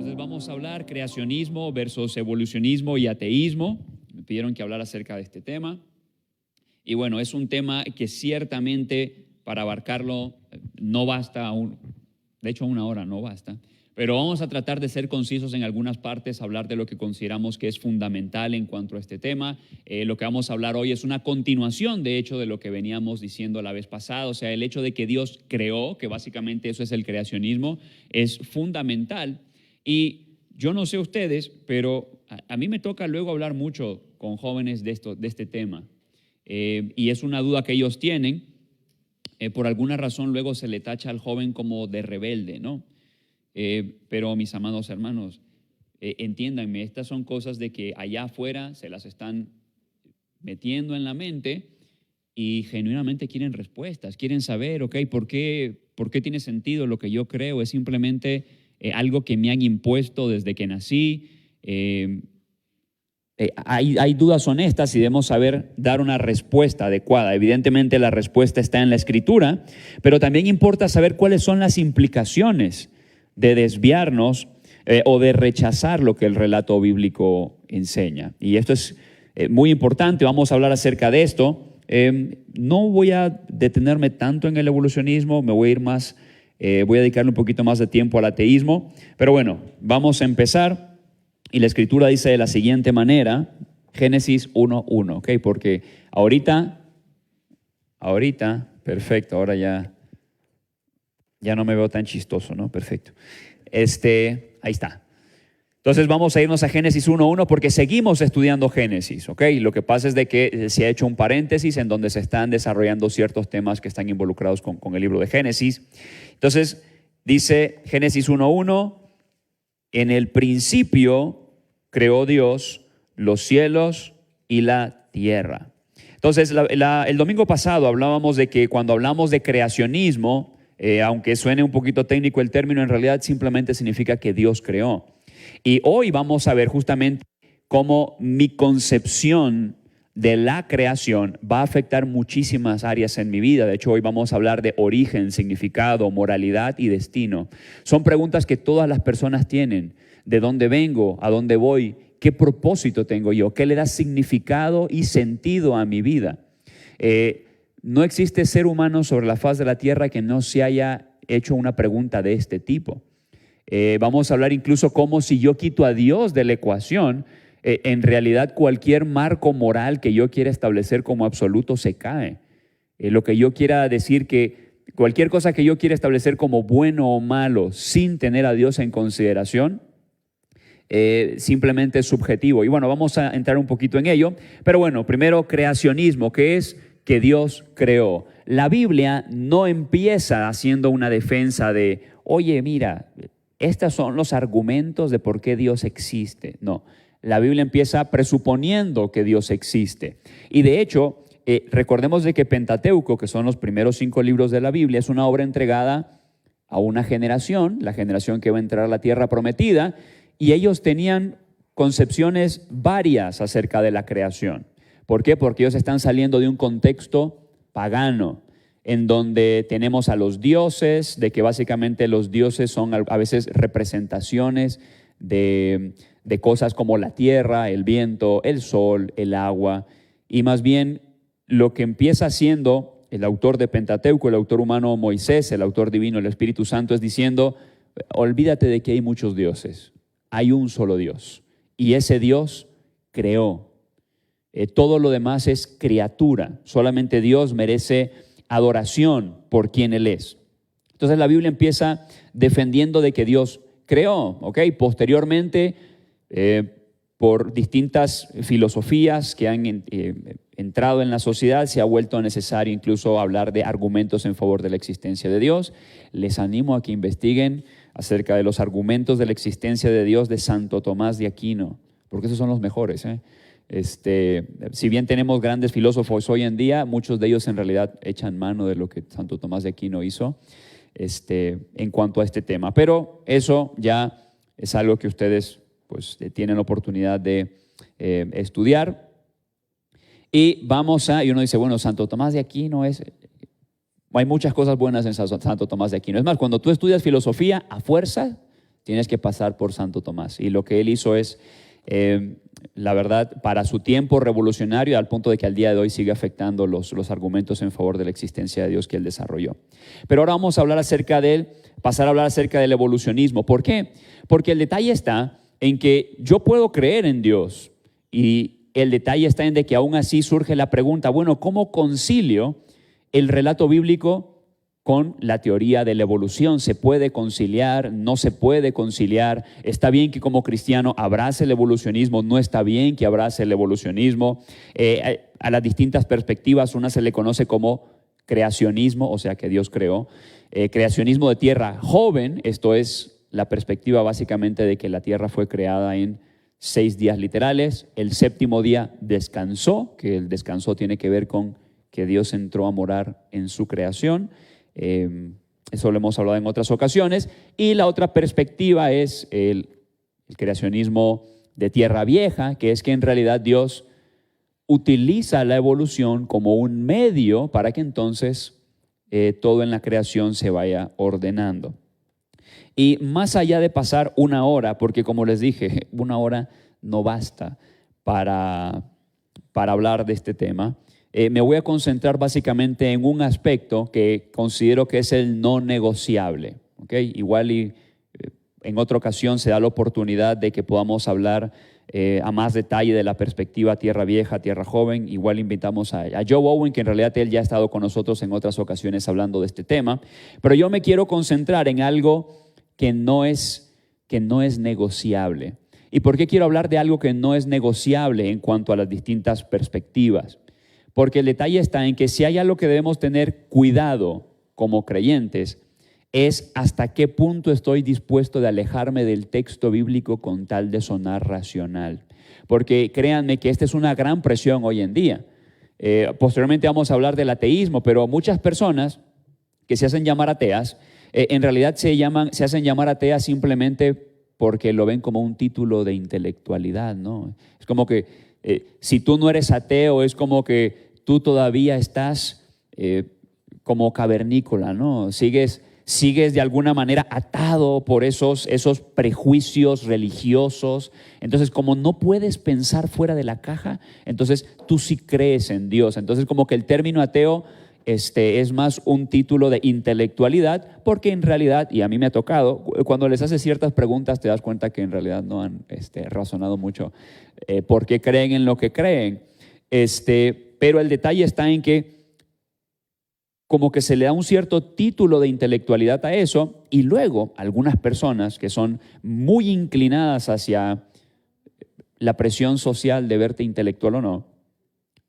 Entonces vamos a hablar creacionismo versus evolucionismo y ateísmo. Me pidieron que hablara acerca de este tema. Y bueno, es un tema que ciertamente para abarcarlo no basta, de hecho una hora no basta, pero vamos a tratar de ser concisos en algunas partes, hablar de lo que consideramos que es fundamental en cuanto a este tema. Lo que vamos a hablar hoy es una continuación, de hecho, de lo que veníamos diciendo la vez pasada, o sea, el hecho de que Dios creó, que básicamente eso es el creacionismo, es fundamental. Y yo no sé ustedes, pero a mí me toca luego hablar mucho con jóvenes de este tema. Y es una duda que ellos tienen. Por alguna razón luego se le tacha al joven como de rebelde, ¿no? Pero mis amados hermanos, entiéndanme, estas son cosas de que allá afuera se las están metiendo en la mente y genuinamente quieren respuestas, quieren saber, ok, ¿por qué tiene sentido lo que yo creo? Es simplemente algo que me han impuesto desde que nací. Hay dudas honestas y debemos saber dar una respuesta adecuada. Evidentemente la respuesta está en la Escritura, pero también importa saber cuáles son las implicaciones de desviarnos o de rechazar lo que el relato bíblico enseña. Y esto es muy importante, vamos a hablar acerca de esto. No voy a detenerme tanto en el evolucionismo, me voy a ir más, voy a dedicarle un poquito más de tiempo al ateísmo, pero bueno, vamos a empezar. Y la Escritura dice de la siguiente manera, Génesis 1:1, ¿ok? Porque ahorita, perfecto, ahora ya no me veo tan chistoso, ¿no? Perfecto. Ahí está. Entonces vamos a irnos a Génesis 1:1 porque seguimos estudiando Génesis, ¿ok? Lo que pasa es de que se ha hecho un paréntesis en donde se están desarrollando ciertos temas que están involucrados con el libro de Génesis. Entonces dice Génesis 1:1, en el principio creó Dios los cielos y la tierra. Entonces el domingo pasado hablábamos de que cuando hablamos de creacionismo, aunque suene un poquito técnico el término, en realidad simplemente significa que Dios creó. Y hoy vamos a ver justamente cómo mi concepción de la creación va a afectar muchísimas áreas en mi vida. De hecho, hoy vamos a hablar de origen, significado, moralidad y destino. Son preguntas que todas las personas tienen. ¿De dónde vengo? ¿A dónde voy? ¿Qué propósito tengo yo? ¿Qué le da significado y sentido a mi vida? No existe ser humano sobre la faz de la tierra que no se haya hecho una pregunta de este tipo. Vamos a hablar incluso cómo si yo quito a Dios de la ecuación, en realidad cualquier marco moral que yo quiera establecer como absoluto se cae. Lo que yo quiera decir que cualquier cosa que yo quiera establecer como bueno o malo sin tener a Dios en consideración, simplemente es subjetivo. Y bueno, vamos a entrar un poquito en ello. Pero bueno, primero creacionismo, que es que Dios creó. La Biblia no empieza haciendo una defensa de, oye, mira, estos son los argumentos de por qué Dios existe. No, la Biblia empieza presuponiendo que Dios existe. Y de hecho, recordemos de que Pentateuco, que son los primeros 5 libros de la Biblia, es una obra entregada a una generación, la generación que va a entrar a la tierra prometida, y ellos tenían concepciones varias acerca de la creación. ¿Por qué? Porque ellos están saliendo de un contexto pagano, en donde tenemos a los dioses, de que básicamente los dioses son a veces representaciones de cosas como la tierra, el viento, el sol, el agua, y más bien lo que empieza siendo el autor de Pentateuco, el autor humano Moisés, el autor divino, el Espíritu Santo, es diciendo, olvídate de que hay muchos dioses, hay un solo Dios, y ese Dios creó. Todo lo demás es criatura, solamente Dios merece adoración por quien Él es. Entonces la Biblia empieza defendiendo de que Dios creó, ¿ok? Posteriormente, por distintas filosofías que han entrado en la sociedad, se ha vuelto necesario incluso hablar de argumentos en favor de la existencia de Dios. Les animo a que investiguen acerca de los argumentos de la existencia de Dios de Santo Tomás de Aquino, porque esos son los mejores, si bien tenemos grandes filósofos hoy en día, muchos de ellos en realidad echan mano de lo que Santo Tomás de Aquino hizo en cuanto a este tema. Pero eso ya es algo que ustedes pues tienen la oportunidad de estudiar. Y y uno dice, bueno, Santo Tomás de Aquino hay muchas cosas buenas en Santo Tomás de Aquino. Es más, cuando tú estudias filosofía, a fuerza tienes que pasar por Santo Tomás. Y lo que él hizo es, la verdad, para su tiempo revolucionario, al punto de que al día de hoy sigue afectando los argumentos en favor de la existencia de Dios que él desarrolló. Pero ahora vamos a hablar pasar a hablar acerca del evolucionismo. ¿Por qué? Porque el detalle está en que yo puedo creer en Dios, y el detalle está en de que aún así surge la pregunta, bueno, ¿cómo concilio el relato bíblico con la teoría de la evolución? ¿Se puede conciliar? ¿No se puede conciliar? ¿Está bien que como cristiano abrace el evolucionismo? ¿No está bien que abrace el evolucionismo? A las distintas perspectivas, una se le conoce como creacionismo, o sea que Dios creó. Creacionismo de tierra joven, esto es la perspectiva básicamente de que la tierra fue creada en 6 días literales. El 7º día descansó, que el descanso tiene que ver con que Dios entró a morar en su creación. Eso lo hemos hablado en otras ocasiones. Y la otra perspectiva es el creacionismo de tierra vieja, que es que en realidad Dios utiliza la evolución como un medio para que entonces todo en la creación se vaya ordenando. Y más allá de pasar 1 hora, porque como les dije, 1 hora no basta para hablar de este tema, me voy a concentrar básicamente en un aspecto que considero que es el no negociable. ¿Okay? Igual en otra ocasión se da la oportunidad de que podamos hablar a más detalle de la perspectiva tierra vieja, tierra joven. Igual invitamos a Joe Owen, que en realidad él ya ha estado con nosotros en otras ocasiones hablando de este tema. Pero yo me quiero concentrar en algo que no es negociable. ¿Y por qué quiero hablar de algo que no es negociable en cuanto a las distintas perspectivas? Porque el detalle está en que si hay algo que debemos tener cuidado como creyentes, es hasta qué punto estoy dispuesto de alejarme del texto bíblico con tal de sonar racional. Porque créanme que esta es una gran presión hoy en día. Posteriormente vamos a hablar del ateísmo, pero muchas personas que se hacen llamar ateas, en realidad se hacen llamar ateas simplemente porque lo ven como un título de intelectualidad, ¿no? Es como que si tú no eres ateo, es como que tú todavía estás como cavernícola, ¿no? Sigues de alguna manera atado por esos prejuicios religiosos. Entonces, como no puedes pensar fuera de la caja, entonces tú sí crees en Dios. Entonces, como que el término ateo es más un título de intelectualidad, porque en realidad, y a mí me ha tocado, cuando les haces ciertas preguntas te das cuenta que en realidad no han razonado mucho por qué creen en lo que creen. Pero el detalle está en que como que se le da un cierto título de intelectualidad a eso, y luego algunas personas que son muy inclinadas hacia la presión social de verte intelectual o no,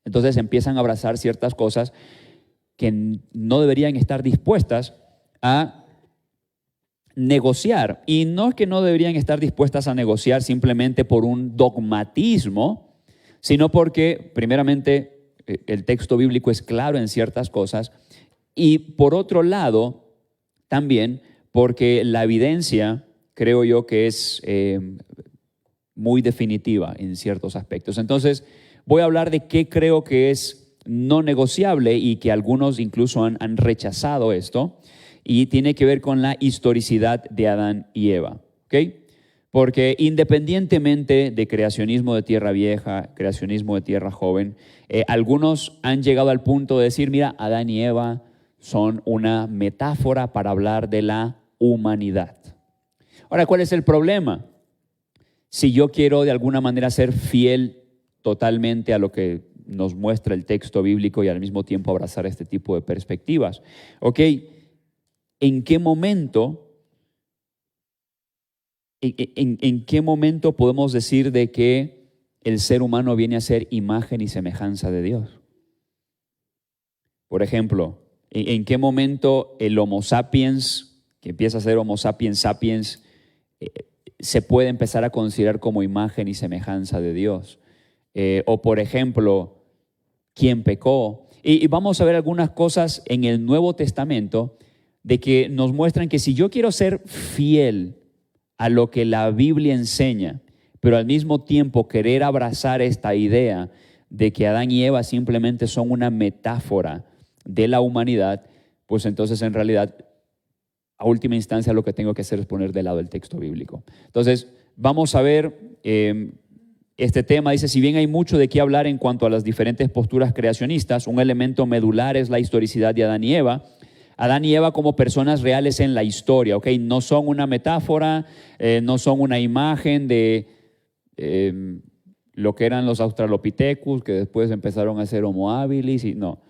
entonces empiezan a abrazar ciertas cosas que no deberían estar dispuestas a negociar. Y no es que no deberían estar dispuestas a negociar simplemente por un dogmatismo, sino porque, primeramente, el texto bíblico es claro en ciertas cosas, y por otro lado, también porque la evidencia, creo yo, que es muy definitiva en ciertos aspectos. Entonces, voy a hablar de qué creo que es no negociable y que algunos incluso han rechazado esto, y tiene que ver con la historicidad de Adán y Eva. ¿Okay? Porque independientemente de creacionismo de tierra vieja, creacionismo de tierra joven, algunos han llegado al punto de decir, mira, Adán y Eva son una metáfora para hablar de la humanidad. Ahora, ¿cuál es el problema? Si yo quiero de alguna manera ser fiel totalmente a lo que nos muestra el texto bíblico y al mismo tiempo abrazar este tipo de perspectivas. ¿Ok? ¿En qué momento podemos decir de que el ser humano viene a ser imagen y semejanza de Dios? Por ejemplo, ¿en qué momento el Homo sapiens, que empieza a ser Homo sapiens sapiens, se puede empezar a considerar como imagen y semejanza de Dios? O por ejemplo, ¿quién pecó? Y vamos a ver algunas cosas en el Nuevo Testamento de que nos muestran que si yo quiero ser fiel a lo que la Biblia enseña, pero al mismo tiempo querer abrazar esta idea de que Adán y Eva simplemente son una metáfora de la humanidad, pues entonces en realidad a última instancia lo que tengo que hacer es poner de lado el texto bíblico. Entonces, vamos a ver este tema. Dice, si bien hay mucho de qué hablar en cuanto a las diferentes posturas creacionistas, un elemento medular es la historicidad de Adán y Eva. Adán y Eva como personas reales en la historia, ¿ok? No son una metáfora, no son una imagen de lo que eran los Australopithecus, que después empezaron a ser Homo habilis, y no.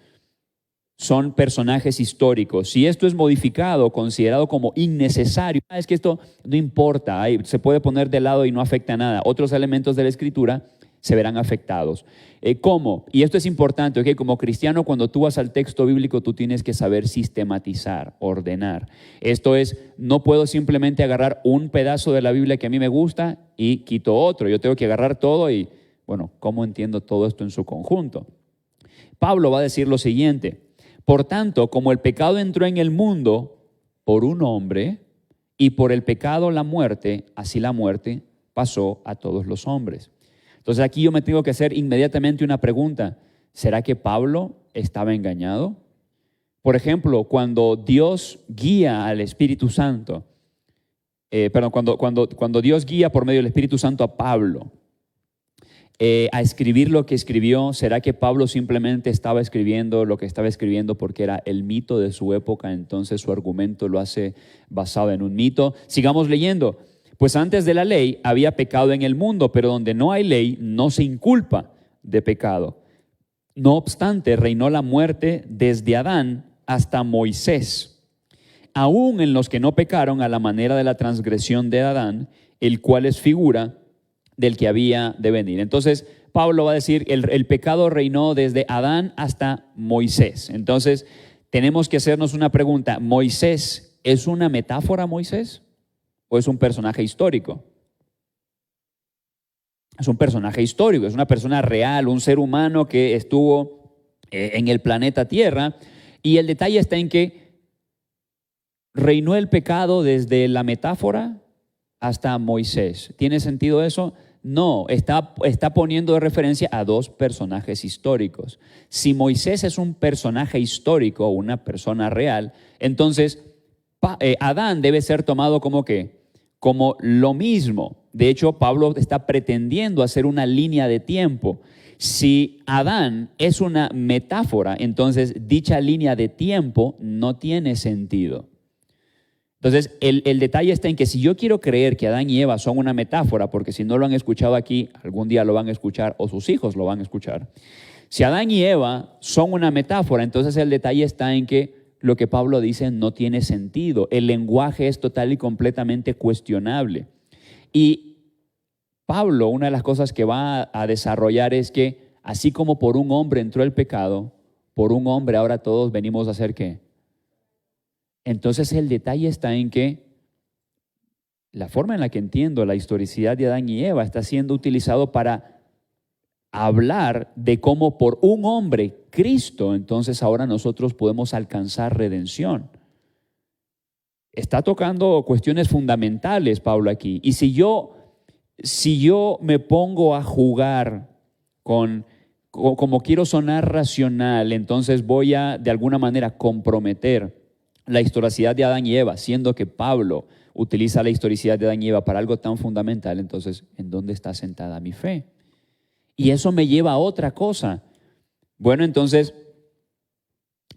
Son personajes históricos. Si esto es modificado, considerado como innecesario, es que esto no importa, se puede poner de lado y no afecta a nada. Otros elementos de la Escritura se verán afectados. ¿Cómo? Y esto es importante, ¿ok? Como cristiano, cuando tú vas al texto bíblico, tú tienes que saber sistematizar, ordenar. Esto es, no puedo simplemente agarrar un pedazo de la Biblia que a mí me gusta y quito otro. Yo tengo que agarrar todo y, bueno, ¿cómo entiendo todo esto en su conjunto? Pablo va a decir lo siguiente: por tanto, como el pecado entró en el mundo por un hombre, y por el pecado la muerte, así la muerte pasó a todos los hombres. Entonces aquí yo me tengo que hacer inmediatamente una pregunta. ¿Será que Pablo estaba engañado? Por ejemplo, cuando Dios guía al Espíritu Santo, cuando Dios guía por medio del Espíritu Santo a Pablo a escribir lo que escribió, ¿será que Pablo simplemente estaba escribiendo lo que estaba escribiendo porque era el mito de su época? Entonces su argumento lo hace basado en un mito. Sigamos leyendo. Pues antes de la ley había pecado en el mundo, pero donde no hay ley no se inculpa de pecado. No obstante, reinó la muerte desde Adán hasta Moisés, aún en los que no pecaron a la manera de la transgresión de Adán, el cual es figura del que había de venir. Entonces, Pablo va a decir, el pecado reinó desde Adán hasta Moisés. Entonces, tenemos que hacernos una pregunta. ¿Moisés es una metáfora, Moisés? ¿O es un personaje histórico? Es un personaje histórico, es una persona real, un ser humano que estuvo en el planeta Tierra. Y el detalle está en que reinó el pecado desde la metáfora hasta Moisés. ¿Tiene sentido eso? No, está poniendo de referencia a dos personajes históricos. Si Moisés es un personaje histórico o una persona real, entonces Adán debe ser tomado como ¿qué? Como lo mismo. De hecho, Pablo está pretendiendo hacer una línea de tiempo. Si Adán es una metáfora, entonces dicha línea de tiempo no tiene sentido. Entonces, el detalle está en que si yo quiero creer que Adán y Eva son una metáfora, porque si no lo han escuchado aquí, algún día lo van a escuchar o sus hijos lo van a escuchar. Si Adán y Eva son una metáfora, entonces el detalle está en que lo que Pablo dice no tiene sentido. El lenguaje es total y completamente cuestionable. Y Pablo, una de las cosas que va a desarrollar es que así como por un hombre entró el pecado, por un hombre ahora todos venimos a hacer ¿qué? Entonces el detalle está en que la forma en la que entiendo la historicidad de Adán y Eva está siendo utilizado para hablar de cómo por un hombre, Cristo, entonces ahora nosotros podemos alcanzar redención. Está tocando cuestiones fundamentales, Pablo, aquí. Y si yo me pongo a jugar como quiero sonar racional, entonces voy a de alguna manera comprometer la historicidad de Adán y Eva, siendo que Pablo utiliza la historicidad de Adán y Eva para algo tan fundamental, entonces, ¿en dónde está sentada mi fe? Y eso me lleva a otra cosa. Bueno, entonces,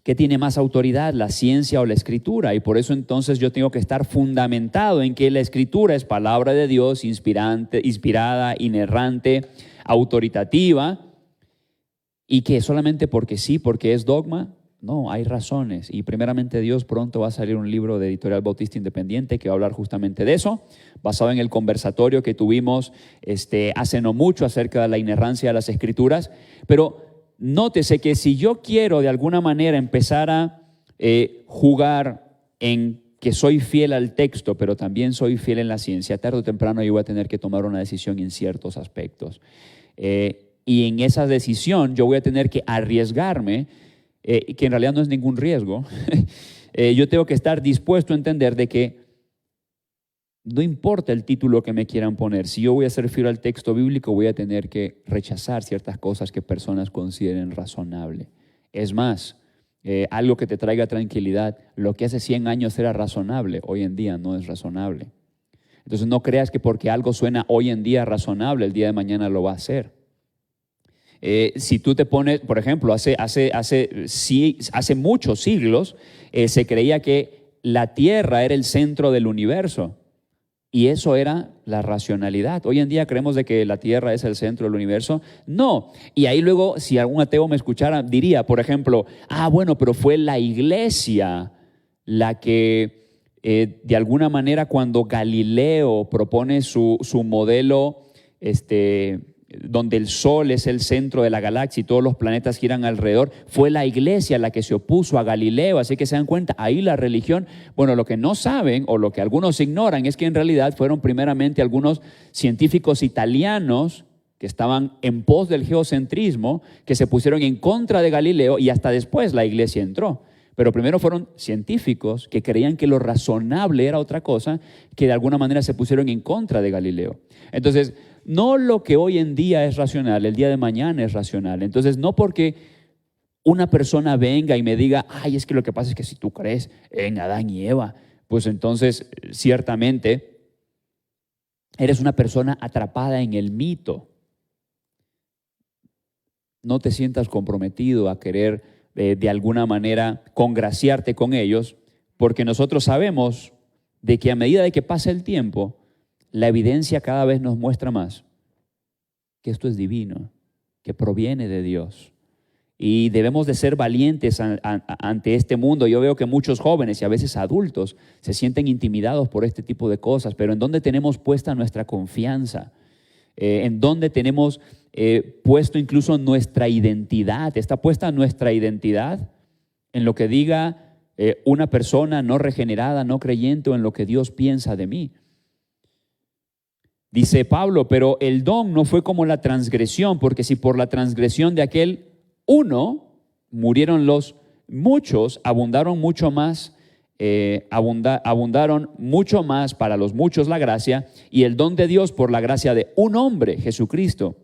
¿qué tiene más autoridad, la ciencia o la escritura? Y por eso entonces yo tengo que estar fundamentado en que la escritura es palabra de Dios, inspirada, inerrante, autoritativa, y que solamente porque sí, porque es dogma. No, hay razones. Y primeramente Dios, pronto va a salir un libro de Editorial Bautista Independiente que va a hablar justamente de eso, basado en el conversatorio que tuvimos hace no mucho acerca de la inerrancia de las Escrituras. Pero nótese que si yo quiero de alguna manera empezar a jugar en que soy fiel al texto, pero también soy fiel en la ciencia, tarde o temprano yo voy a tener que tomar una decisión en ciertos aspectos. Y en esa decisión yo voy a tener que arriesgarme, que en realidad no es ningún riesgo. Yo tengo que estar dispuesto a entender de que no importa el título que me quieran poner, si yo voy a ser fiel al texto bíblico, voy a tener que rechazar ciertas cosas que personas consideren razonable. Es más, algo que te traiga tranquilidad. Lo que hace 100 años era razonable, hoy en día no es razonable. Entonces no creas que porque algo suena hoy en día razonable, el día de mañana lo va a hacer. Si tú te pones, por ejemplo, hace muchos siglos se creía que la Tierra era el centro del universo y eso era la racionalidad. Hoy en día creemos de que la Tierra es el centro del universo. No. Y ahí luego, si algún ateo me escuchara, diría, por ejemplo, bueno, pero fue la iglesia la que de alguna manera cuando Galileo propone su modelo, donde el Sol es el centro de la galaxia y todos los planetas giran alrededor, fue la iglesia la que se opuso a Galileo. Así que se dan cuenta, ahí la religión, bueno, lo que no saben o lo que algunos ignoran es que en realidad fueron primeramente algunos científicos italianos que estaban en pos del geocentrismo, que se pusieron en contra de Galileo y hasta después la iglesia entró. Pero primero fueron científicos que creían que lo razonable era otra cosa, que de alguna manera se pusieron en contra de Galileo. Entonces, no lo que hoy en día es racional, el día de mañana es racional. Entonces, no porque una persona venga y me diga, es que lo que pasa es que si tú crees en Adán y Eva, pues entonces ciertamente eres una persona atrapada en el mito. No te sientas comprometido a querer de alguna manera congraciarte con ellos, porque nosotros sabemos de que a medida de que pasa el tiempo, la evidencia cada vez nos muestra más que esto es divino, que proviene de Dios. Y debemos de ser valientes ante este mundo. Yo veo que muchos jóvenes y a veces adultos se sienten intimidados por este tipo de cosas, pero ¿en dónde tenemos puesta nuestra confianza? ¿En dónde tenemos puesto incluso nuestra identidad? ¿Está puesta nuestra identidad en lo que diga una persona no regenerada, no creyente, o en lo que Dios piensa de mí? Dice Pablo, pero el don no fue como la transgresión, porque si por la transgresión de aquel uno murieron los muchos, abundaron mucho más para los muchos la gracia y el don de Dios por la gracia de un hombre, Jesucristo.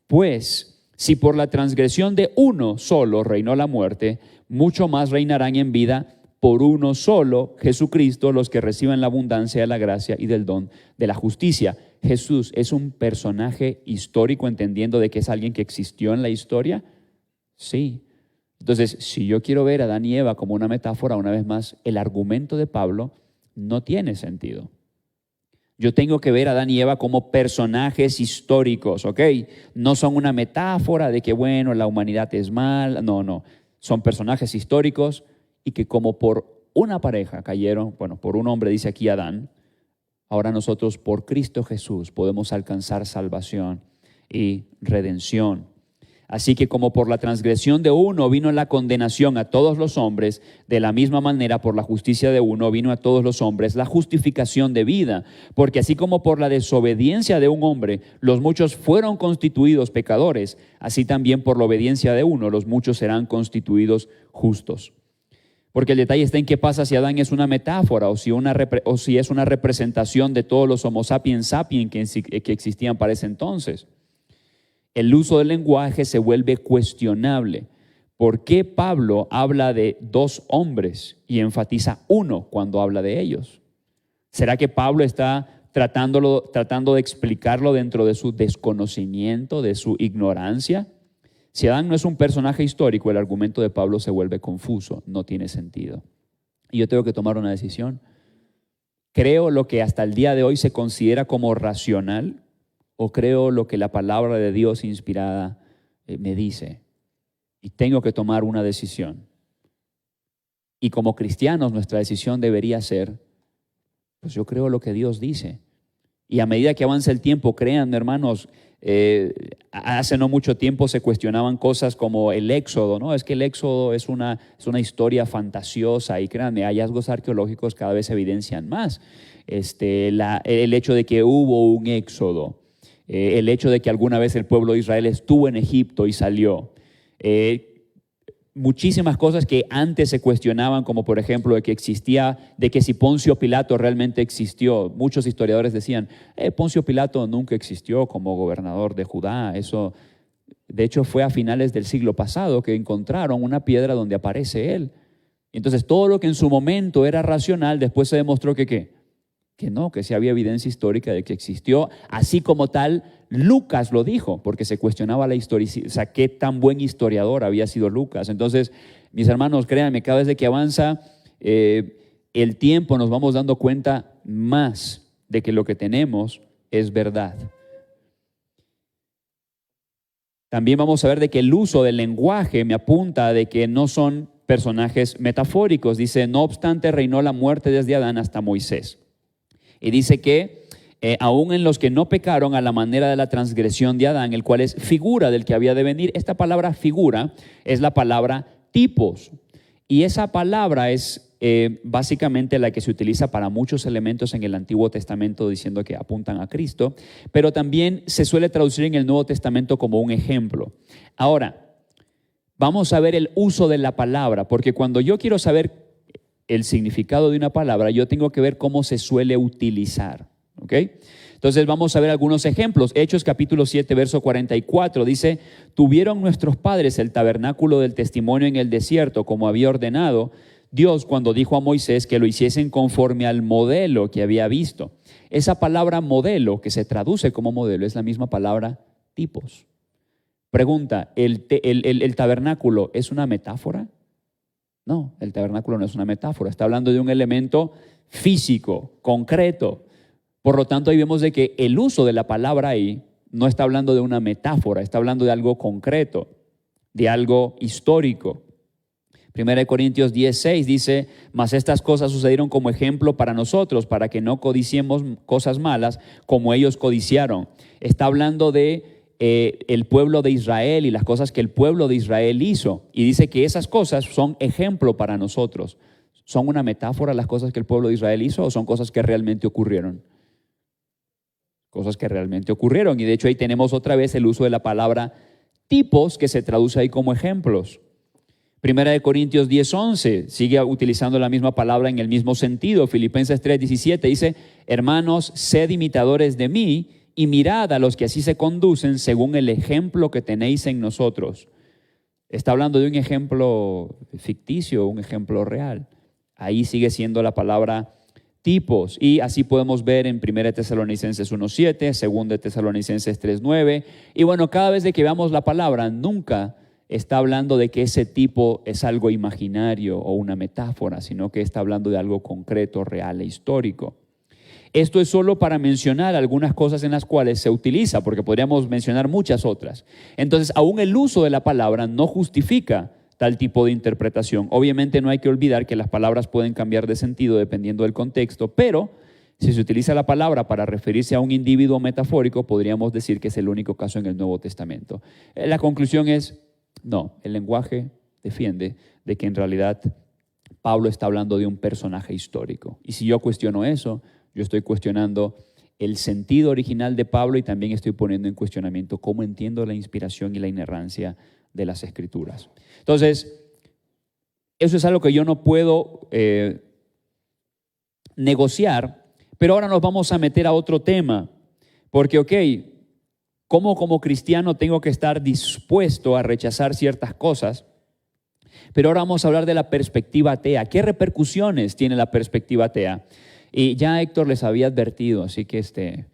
Pues si por la transgresión de uno solo reinó la muerte, mucho más reinarán en vida por uno solo, Jesucristo, los que reciban la abundancia de la gracia y del don de la justicia. Jesús es un personaje histórico, entendiendo de que es alguien que existió en la historia. Sí. Entonces, si yo quiero ver a Adán y Eva como una metáfora, una vez más, el argumento de Pablo no tiene sentido. Yo tengo que ver a Adán y Eva como personajes históricos, ¿ok? No son una metáfora de que, bueno, la humanidad es mala. No. Son personajes históricos y que como por una pareja cayeron, por un hombre, dice aquí Adán, ahora nosotros por Cristo Jesús podemos alcanzar salvación y redención. Así que como por la transgresión de uno vino la condenación a todos los hombres, de la misma manera por la justicia de uno vino a todos los hombres la justificación de vida. Porque así como por la desobediencia de un hombre los muchos fueron constituidos pecadores, así también por la obediencia de uno los muchos serán constituidos justos. Porque el detalle está en qué pasa si Adán es una metáfora o si es una representación de todos los homo sapiens sapiens que existían para ese entonces. El uso del lenguaje se vuelve cuestionable. ¿Por qué Pablo habla de dos hombres y enfatiza uno cuando habla de ellos? ¿Será que Pablo está tratando de explicarlo dentro de su desconocimiento, de su ignorancia? Si Adán no es un personaje histórico, el argumento de Pablo se vuelve confuso, no tiene sentido. Y yo tengo que tomar una decisión. ¿Creo lo que hasta el día de hoy se considera como racional o creo lo que la palabra de Dios inspirada me dice? Y tengo que tomar una decisión. Y como cristianos nuestra decisión debería ser, pues yo creo lo que Dios dice. Y a medida que avanza el tiempo, créanme, hermanos, hace no mucho tiempo se cuestionaban cosas como el Éxodo, ¿no? Es que el Éxodo es una historia fantasiosa y créanme, hallazgos arqueológicos cada vez evidencian más. El hecho de que hubo un Éxodo, el hecho de que alguna vez el pueblo de Israel estuvo en Egipto y salió. Muchísimas cosas que antes se cuestionaban, como por ejemplo de que si Poncio Pilato realmente existió. Muchos historiadores decían, Poncio Pilato nunca existió como gobernador de Judá, eso De hecho, fue a finales del siglo pasado que encontraron una piedra donde aparece él. Entonces, todo lo que en su momento era racional, después se demostró que no, que sí había evidencia histórica de que existió, así como tal, Lucas lo dijo, porque se cuestionaba la historia, o sea, qué tan buen historiador había sido Lucas. Entonces, mis hermanos, créanme, cada vez que avanza el tiempo nos vamos dando cuenta más de que lo que tenemos es verdad. También vamos a ver de que el uso del lenguaje me apunta de que no son personajes metafóricos. Dice, no obstante, reinó la muerte desde Adán hasta Moisés. Y dice que aún en los que no pecaron a la manera de la transgresión de Adán, el cual es figura del que había de venir. Esta palabra figura es la palabra tipos. Y esa palabra es básicamente la que se utiliza para muchos elementos en el Antiguo Testamento diciendo que apuntan a Cristo, pero también se suele traducir en el Nuevo Testamento como un ejemplo. Ahora, vamos a ver el uso de la palabra, porque cuando yo quiero saber el significado de una palabra, yo tengo que ver cómo se suele utilizar, ¿ok? Entonces vamos a ver algunos ejemplos. Hechos capítulo 7, verso 44, dice, tuvieron nuestros padres el tabernáculo del testimonio en el desierto, como había ordenado Dios cuando dijo a Moisés que lo hiciesen conforme al modelo que había visto. Esa palabra modelo, que se traduce como modelo, es la misma palabra tipos. Pregunta, ¿el tabernáculo es una metáfora? No, el tabernáculo no es una metáfora. Está hablando de un elemento físico, concreto. Por lo tanto, ahí vemos de que el uso de la palabra ahí no está hablando de una metáfora, está hablando de algo concreto, de algo histórico. 1 Corintios 10:6 dice, mas estas cosas sucedieron como ejemplo para nosotros, para que no codiciemos cosas malas como ellos codiciaron. Está hablando de el pueblo de Israel y las cosas que el pueblo de Israel hizo. Y dice que esas cosas son ejemplo para nosotros. ¿Son una metáfora las cosas que el pueblo de Israel hizo o son cosas que realmente ocurrieron? Cosas que realmente ocurrieron. Y de hecho ahí tenemos otra vez el uso de la palabra tipos, que se traduce ahí como ejemplos. 1 Corintios 10:11 sigue utilizando la misma palabra en el mismo sentido. Filipenses 3:17 dice, hermanos, sed imitadores de mí y mirad a los que así se conducen según el ejemplo que tenéis en nosotros. Está hablando de un ejemplo ficticio, un ejemplo real. Ahí sigue siendo la palabra tipos. Y así podemos ver en 1 Tesalonicenses 1:7, 2 Tesalonicenses 3:9. Y bueno, cada vez que veamos la palabra, nunca está hablando de que ese tipo es algo imaginario o una metáfora, sino que está hablando de algo concreto, real e histórico. Esto es solo para mencionar algunas cosas en las cuales se utiliza, porque podríamos mencionar muchas otras. Entonces, aún el uso de la palabra no justifica tal tipo de interpretación. Obviamente no hay que olvidar que las palabras pueden cambiar de sentido dependiendo del contexto, pero si se utiliza la palabra para referirse a un individuo metafórico, podríamos decir que es el único caso en el Nuevo Testamento. La conclusión es, no, el lenguaje defiende de que en realidad Pablo está hablando de un personaje histórico. Y si yo cuestiono eso, yo estoy cuestionando el sentido original de Pablo y también estoy poniendo en cuestionamiento cómo entiendo la inspiración y la inerrancia de las Escrituras. Entonces, eso es algo que yo no puedo negociar, pero ahora nos vamos a meter a otro tema, porque ¿cómo como cristiano tengo que estar dispuesto a rechazar ciertas cosas? Pero ahora vamos a hablar de la perspectiva atea. ¿Qué repercusiones tiene la perspectiva atea? Y ya Héctor les había advertido, así que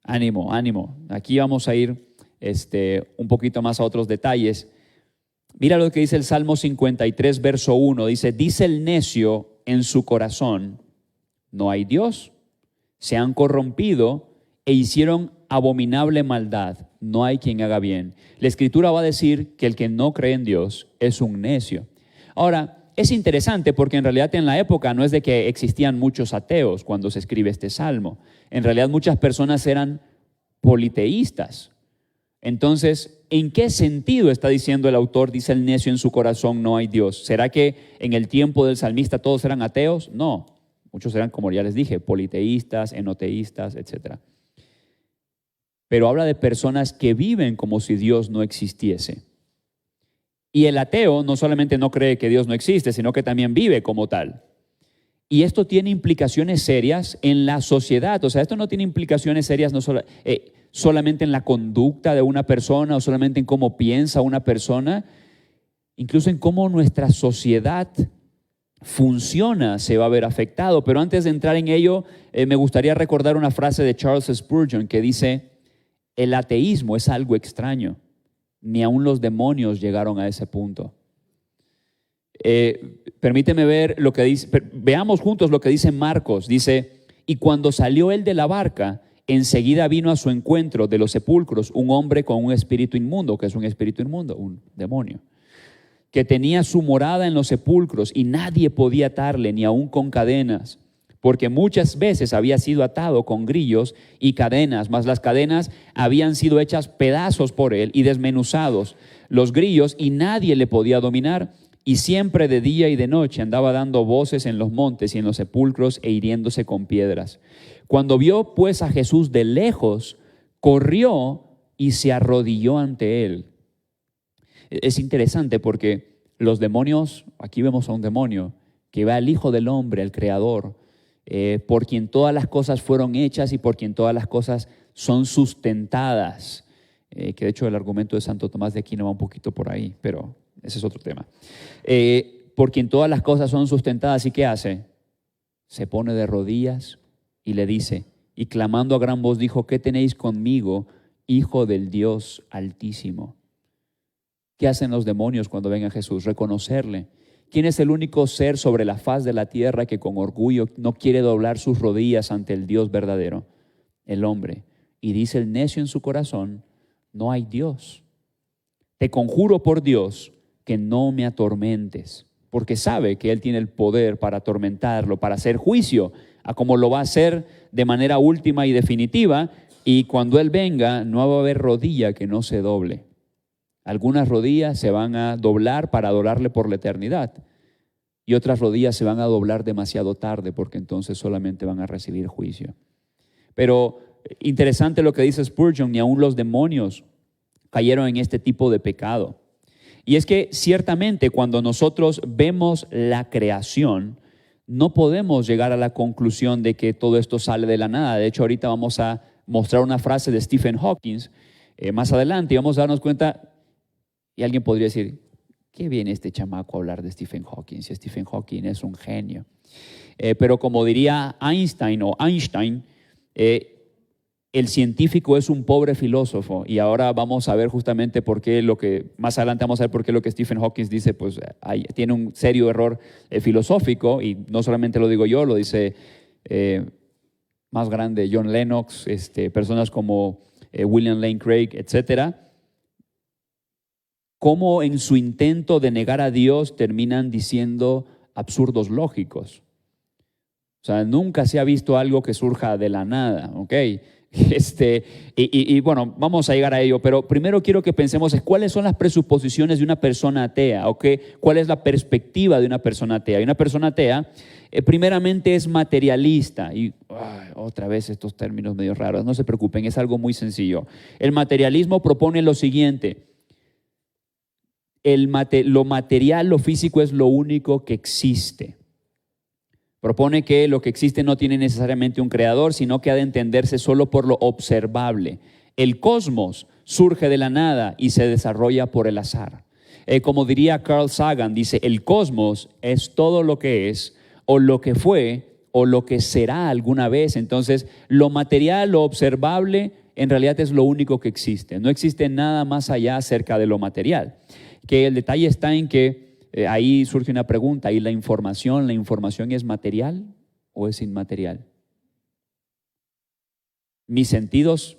ánimo. Aquí vamos a ir un poquito más a otros detalles. Mira lo que dice el Salmo 53, verso 1. Dice el necio en su corazón, no hay Dios. Se han corrompido e hicieron abominable maldad. No hay quien haga bien. La Escritura va a decir que el que no cree en Dios es un necio. Ahora, es interesante porque en realidad en la época no es de que existían muchos ateos cuando se escribe este salmo. En realidad muchas personas eran politeístas. Entonces, ¿en qué sentido está diciendo el autor, dice el necio en su corazón, no hay Dios? ¿Será que en el tiempo del salmista todos eran ateos? No, muchos eran, como ya les dije, politeístas, enoteístas, etc. Pero habla de personas que viven como si Dios no existiese. Y el ateo no solamente no cree que Dios no existe, sino que también vive como tal. Y esto tiene implicaciones serias en la sociedad. O sea, esto no tiene implicaciones serias solamente en la conducta de una persona o solamente en cómo piensa una persona, incluso en cómo nuestra sociedad funciona se va a ver afectado. Pero antes de entrar en ello, me gustaría recordar una frase de Charles Spurgeon que dice: el ateísmo es algo extraño, ni aun los demonios llegaron a ese punto. Permíteme ver lo que dice, veamos juntos lo que dice Marcos. Dice: y cuando salió él de la barca, enseguida vino a su encuentro de los sepulcros un hombre con un espíritu inmundo. ¿Qué es un espíritu inmundo? Un demonio, que tenía su morada en los sepulcros, y nadie podía atarle, ni aun con cadenas, porque muchas veces había sido atado con grillos y cadenas, mas las cadenas habían sido hechas pedazos por él y desmenuzados los grillos, y nadie le podía dominar. Y siempre de día y de noche andaba dando voces en los montes y en los sepulcros e hiriéndose con piedras. Cuando vio pues a Jesús de lejos, corrió y se arrodilló ante él. Es interesante porque los demonios, aquí vemos a un demonio que ve al Hijo del Hombre, al Creador, por quien todas las cosas fueron hechas y por quien todas las cosas son sustentadas. Que de hecho el argumento de Santo Tomás de Aquino va un poquito por ahí, pero ese es otro tema. Por quien todas las cosas son sustentadas. ¿Y qué hace? Se pone de rodillas y le dice, y clamando a gran voz dijo: ¿qué tenéis conmigo, Hijo del Dios Altísimo? ¿Qué hacen los demonios cuando ven a Jesús? Reconocerle. ¿Quién es el único ser sobre la faz de la tierra que con orgullo no quiere doblar sus rodillas ante el Dios verdadero? El hombre. Y dice el necio en su corazón: no hay Dios. Te conjuro por Dios que no me atormentes, porque sabe que Él tiene el poder para atormentarlo, para hacer juicio, a como lo va a hacer de manera última y definitiva. Y cuando Él venga, no va a haber rodilla que no se doble. Algunas rodillas se van a doblar para adorarle por la eternidad, y otras rodillas se van a doblar demasiado tarde, porque entonces solamente van a recibir juicio. Pero interesante lo que dice Spurgeon: ni aun los demonios cayeron en este tipo de pecado. Y es que ciertamente cuando nosotros vemos la creación, no podemos llegar a la conclusión de que todo esto sale de la nada. De hecho, ahorita vamos a mostrar una frase de Stephen Hawking más adelante, y vamos a darnos cuenta, y alguien podría decir: ¿qué viene este chamaco a hablar de Stephen Hawking? Si Stephen Hawking es un genio. Pero como diría Einstein, el científico es un pobre filósofo. Y ahora vamos a ver justamente por qué más adelante vamos a ver por qué lo que Stephen Hawking dice, pues tiene un serio error filosófico. Y no solamente lo digo yo, lo dice más grande John Lennox, personas como William Lane Craig, etcétera. Cómo en su intento de negar a Dios terminan diciendo absurdos lógicos. O sea, nunca se ha visto algo que surja de la nada, ¿ok? Y bueno, vamos a llegar a ello, pero primero quiero que pensemos en cuáles son las presuposiciones de una persona atea, ¿ok? ¿Cuál es la perspectiva de una persona atea? Y una persona atea, primeramente, es materialista. Y otra vez estos términos medio raros, no se preocupen, es algo muy sencillo. El materialismo propone lo siguiente: lo material, lo físico es lo único que existe. Propone que lo que existe no tiene necesariamente un creador, sino que ha de entenderse solo por lo observable. El cosmos surge de la nada y se desarrolla por el azar. Como diría Carl Sagan, dice: el cosmos es todo lo que es, o lo que fue, o lo que será alguna vez. Entonces, lo material, lo observable, en realidad es lo único que existe. No existe nada más allá acerca de lo material. Que el detalle está en que ahí surge una pregunta: ¿y la información es material o es inmaterial? Mis sentidos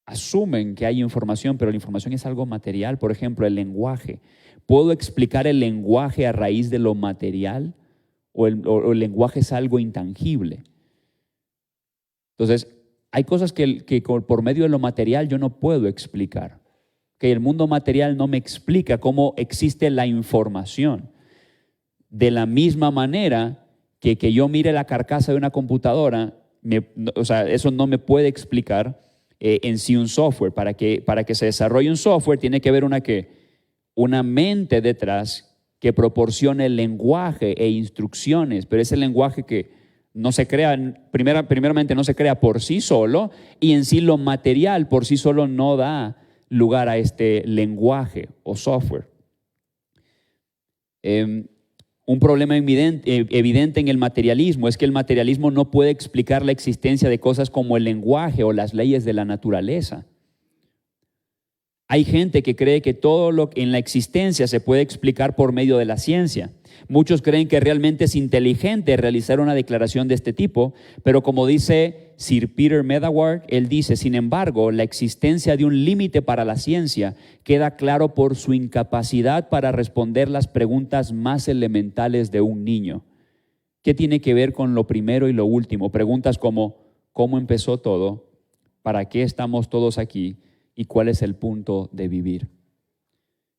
asumen que hay información, pero la información es algo material. Por ejemplo, el lenguaje. ¿Puedo explicar el lenguaje a raíz de lo material o el lenguaje es algo intangible? Entonces, hay cosas que por medio de lo material yo no puedo explicar. Que el mundo material no me explica cómo existe la información. De la misma manera que yo mire la carcasa de una computadora, eso no me puede explicar en sí un software. Para que se desarrolle un software tiene que haber una mente detrás que proporcione el lenguaje e instrucciones, pero ese lenguaje que No se crea, primeramente no se crea por sí solo, y en sí lo material por sí solo no da lugar a este lenguaje o software. Un problema evidente en el materialismo es que el materialismo no puede explicar la existencia de cosas como el lenguaje o las leyes de la naturaleza. Hay gente que cree que todo lo que en la existencia se puede explicar por medio de la ciencia. Muchos creen que realmente es inteligente realizar una declaración de este tipo, pero como dice Sir Peter Medawar, él dice, sin embargo, la existencia de un límite para la ciencia queda claro por su incapacidad para responder las preguntas más elementales de un niño. ¿Qué tiene que ver con lo primero y lo último? Preguntas como, ¿cómo empezó todo? ¿Para qué estamos todos aquí? ¿Y cuál es el punto de vivir?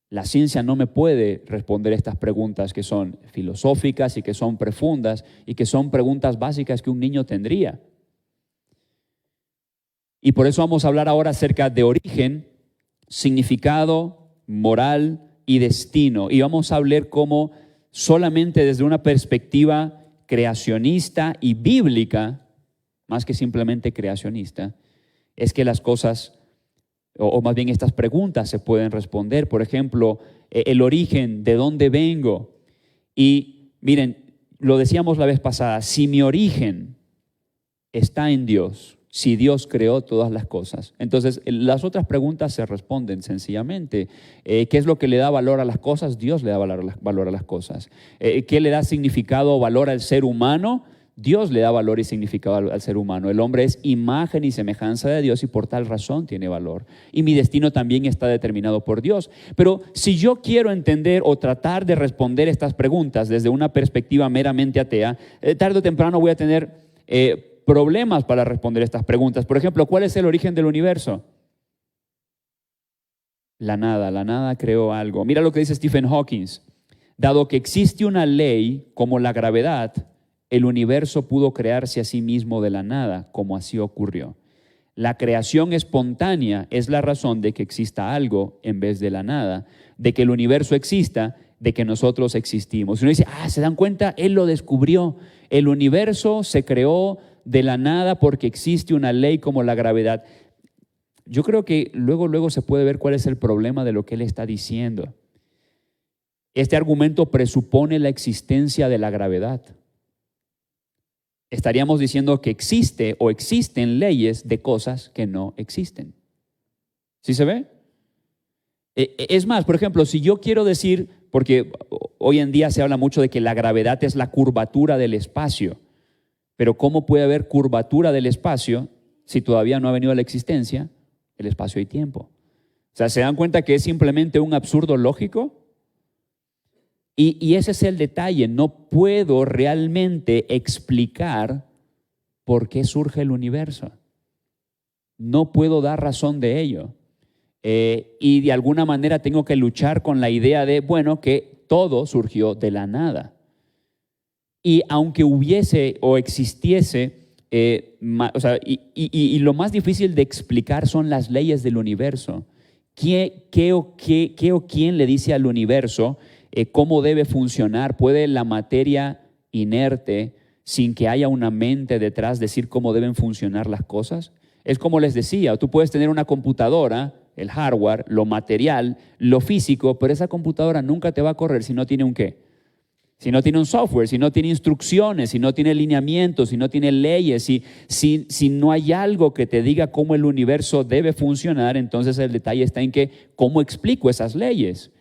La ciencia no me puede responder estas preguntas que son filosóficas y que son profundas y que son preguntas básicas que un niño tendría. Y por eso vamos a hablar ahora acerca de origen, significado, moral y destino. Y vamos a hablar cómo solamente desde una perspectiva creacionista y bíblica, más que simplemente creacionista, es que las cosas, o más bien estas preguntas se pueden responder. Por ejemplo, el origen, ¿de dónde vengo? Y miren, lo decíamos la vez pasada, si mi origen está en Dios, si Dios creó todas las cosas, entonces las otras preguntas se responden sencillamente. ¿Qué es lo que le da valor a las cosas? Dios le da valor a las cosas. ¿Qué le da significado o valor al ser humano? Dios le da valor y significado al ser humano. El hombre es imagen y semejanza de Dios y por tal razón tiene valor. Y mi destino también está determinado por Dios. Pero si yo quiero entender o tratar de responder estas preguntas desde una perspectiva meramente atea, tarde o temprano voy a tener problemas para responder estas preguntas. Por ejemplo, ¿cuál es el origen del universo? La nada creó algo. Mira lo que dice Stephen Hawking. Dado que existe una ley como la gravedad, el universo pudo crearse a sí mismo de la nada, como así ocurrió. La creación espontánea es la razón de que exista algo en vez de la nada, de que el universo exista, de que nosotros existimos. Y uno dice, ¿se dan cuenta? Él lo descubrió. El universo se creó de la nada porque existe una ley como la gravedad. Yo creo que luego se puede ver cuál es el problema de lo que él está diciendo. Este argumento presupone la existencia de la gravedad. Estaríamos diciendo que existe o existen leyes de cosas que no existen. ¿Sí se ve? Es más, por ejemplo, si yo quiero decir, porque hoy en día se habla mucho de que la gravedad es la curvatura del espacio, pero ¿cómo puede haber curvatura del espacio si todavía no ha venido a la existencia el espacio y tiempo? O sea, ¿se dan cuenta que es simplemente un absurdo lógico? Y ese es el detalle, no puedo realmente explicar por qué surge el universo. No puedo dar razón de ello. Y de alguna manera tengo que luchar con la idea de, que todo surgió de la nada. Y aunque hubiese o existiese, y lo más difícil de explicar son las leyes del universo. ¿Qué o quién le dice al universo cómo debe funcionar? ¿Puede la materia inerte, sin que haya una mente detrás, decir cómo deben funcionar las cosas? Es como les decía, tú puedes tener una computadora, el hardware, lo material, lo físico, pero esa computadora nunca te va a correr si no tiene un ¿qué? Si no tiene un software, si no tiene instrucciones, si no tiene lineamientos, si no tiene leyes, si no hay algo que te diga cómo el universo debe funcionar, entonces el detalle está en que, ¿cómo explico esas leyes?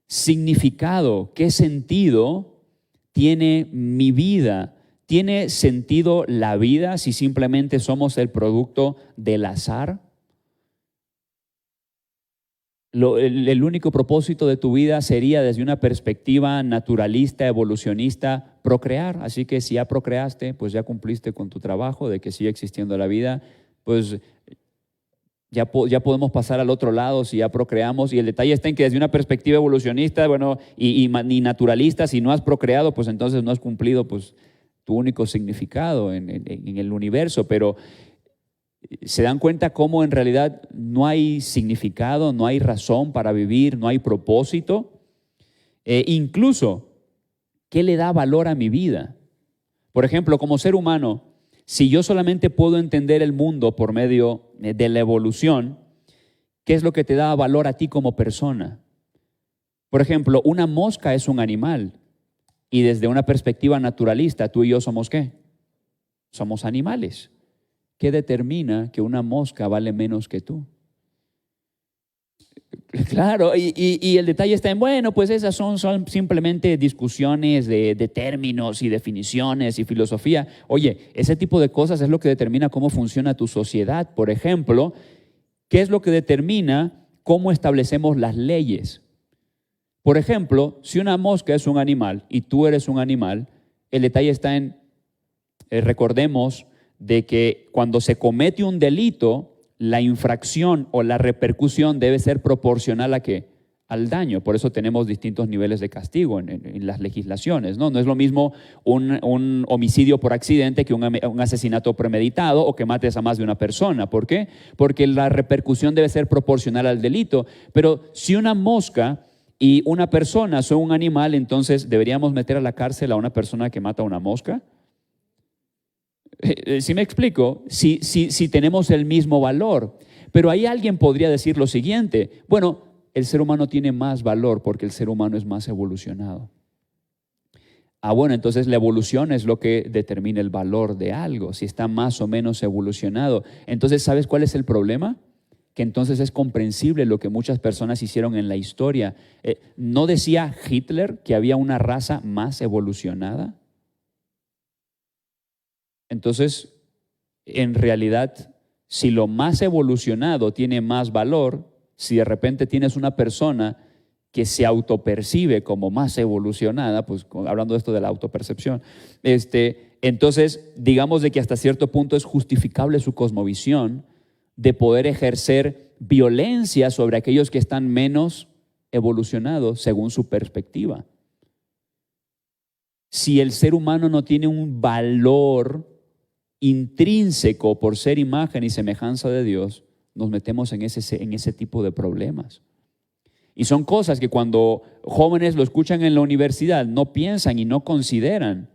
Significado, ¿qué sentido tiene mi vida? ¿Tiene sentido la vida si simplemente somos el producto del azar? El único propósito de tu vida sería, desde una perspectiva naturalista, evolucionista, procrear. Así que si ya procreaste, pues ya cumpliste con tu trabajo de que sigue existiendo la vida, pues ya podemos pasar al otro lado si ya procreamos. Y el detalle está en que desde una perspectiva evolucionista, y naturalista, si no has procreado, pues entonces no has cumplido pues tu único significado en el universo. Pero se dan cuenta cómo en realidad no hay significado, no hay razón para vivir, no hay propósito. Incluso ¿Qué le da valor a mi vida? Por ejemplo, como ser humano, si yo solamente puedo entender el mundo por medio de la evolución, ¿qué es lo que te da valor a ti como persona? Por ejemplo, una mosca es un animal y desde una perspectiva naturalista, tú y yo somos ¿qué? Somos animales. ¿Qué determina que una mosca vale menos que tú? Claro, y el detalle está en, bueno, pues esas son simplemente discusiones de términos y definiciones y filosofía. Oye, ese tipo de cosas es lo que determina cómo funciona tu sociedad. Por ejemplo, ¿qué es lo que determina cómo establecemos las leyes? Por ejemplo, si una mosca es un animal y tú eres un animal, el detalle está en, recordemos de que cuando se comete un delito, la infracción o la repercusión debe ser proporcional ¿a qué? Al daño. Por eso tenemos distintos niveles de castigo en las legislaciones, ¿no? No es lo mismo un homicidio por accidente que un asesinato premeditado o que mates a más de una persona. ¿Por qué? Porque la repercusión debe ser proporcional al delito. Pero si una mosca y una persona son un animal, entonces ¿deberíamos meter a la cárcel a una persona que mata a una mosca? ¿Sí me explico? Si tenemos el mismo valor. Pero ahí alguien podría decir lo siguiente, bueno, el ser humano tiene más valor porque el ser humano es más evolucionado. Bueno, entonces la evolución es lo que determina el valor de algo, si está más o menos evolucionado. Entonces, ¿sabes cuál es el problema? Que entonces es comprensible lo que muchas personas hicieron en la historia. ¿No decía Hitler que había una raza más evolucionada? Entonces, en realidad, si lo más evolucionado tiene más valor, si de repente tienes una persona que se autopercibe como más evolucionada, pues hablando de esto de la autopercepción, entonces digamos de que hasta cierto punto es justificable su cosmovisión de poder ejercer violencia sobre aquellos que están menos evolucionados según su perspectiva. Si el ser humano no tiene un valor intrínseco por ser imagen y semejanza de Dios, nos metemos en ese tipo de problemas. Y son cosas que cuando jóvenes lo escuchan en la universidad no piensan y no consideran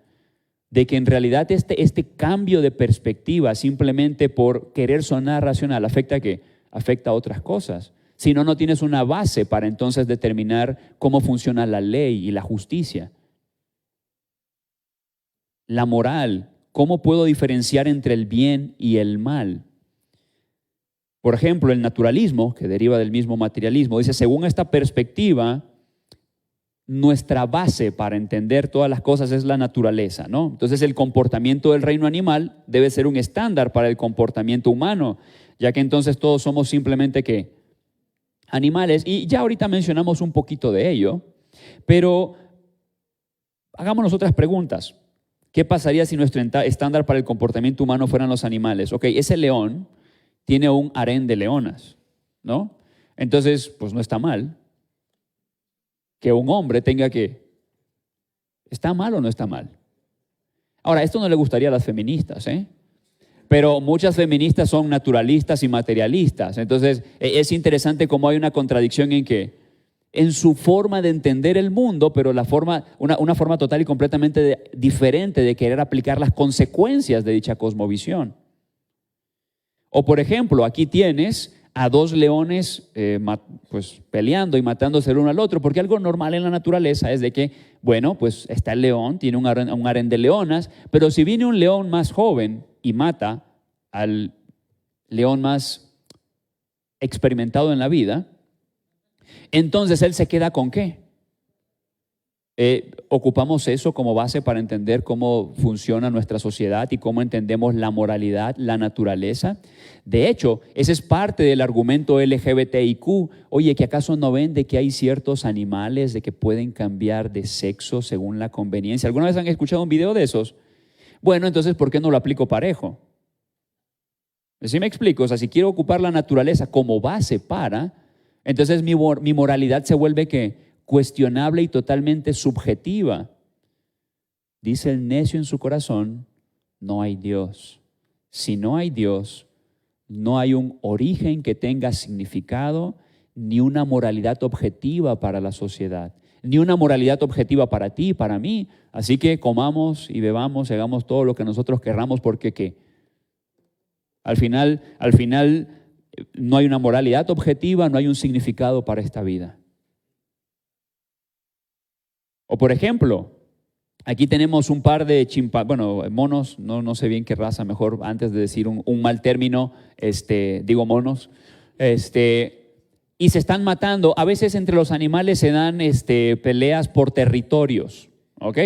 de que en realidad este cambio de perspectiva simplemente por querer sonar racional afecta a otras cosas. Si no, no tienes una base para entonces determinar cómo funciona la ley y la justicia. La moral, ¿cómo puedo diferenciar entre el bien y el mal? Por ejemplo, el naturalismo, que deriva del mismo materialismo, dice, según esta perspectiva, nuestra base para entender todas las cosas es la naturaleza, ¿no? Entonces, el comportamiento del reino animal debe ser un estándar para el comportamiento humano, ya que entonces todos somos simplemente, ¿qué? Animales. Y ya ahorita mencionamos un poquito de ello, pero hagámonos otras preguntas. ¿Qué pasaría si nuestro estándar para el comportamiento humano fueran los animales? Ok, ese león tiene un harén de leonas, ¿no? Entonces, pues no está mal que un hombre tenga que... ¿Está mal o no está mal? Ahora, esto no le gustaría a las feministas, ¿eh? Pero muchas feministas son naturalistas y materialistas. Entonces, es interesante cómo hay una contradicción en su forma de entender el mundo, pero una forma total y completamente diferente de querer aplicar las consecuencias de dicha cosmovisión. O por ejemplo, aquí tienes a dos leones pues peleando y matándose el uno al otro, porque algo normal en la naturaleza es de que, bueno, pues está el león, tiene un harén de leonas, pero si viene un león más joven y mata al león más experimentado en la vida, entonces él se queda ¿con qué? Ocupamos eso como base para entender cómo funciona nuestra sociedad y cómo entendemos la moralidad, la naturaleza. De hecho, ese es parte del argumento LGBTIQ. Oye, ¿que acaso no ven de que hay ciertos animales de que pueden cambiar de sexo según la conveniencia? ¿Alguna vez han escuchado un video de esos? Bueno, entonces, ¿por qué no lo aplico parejo? ¿Sí me explico? O sea, si quiero ocupar la naturaleza como base para... Entonces mi moralidad se vuelve ¿qué? Cuestionable y totalmente subjetiva. Dice el necio en su corazón, no hay Dios. Si no hay Dios, no hay un origen que tenga significado ni una moralidad objetiva para la sociedad. ni una moralidad objetiva para ti y para mí. Así que comamos y bebamos y hagamos todo lo que nosotros querramos porque ¿qué? Al final no hay una moralidad objetiva, no hay un significado para esta vida. O por ejemplo, aquí tenemos un par de monos, no sé bien qué raza, mejor antes de decir un mal término, digo monos, y se están matando. A veces entre los animales se dan peleas por territorios, ¿ok?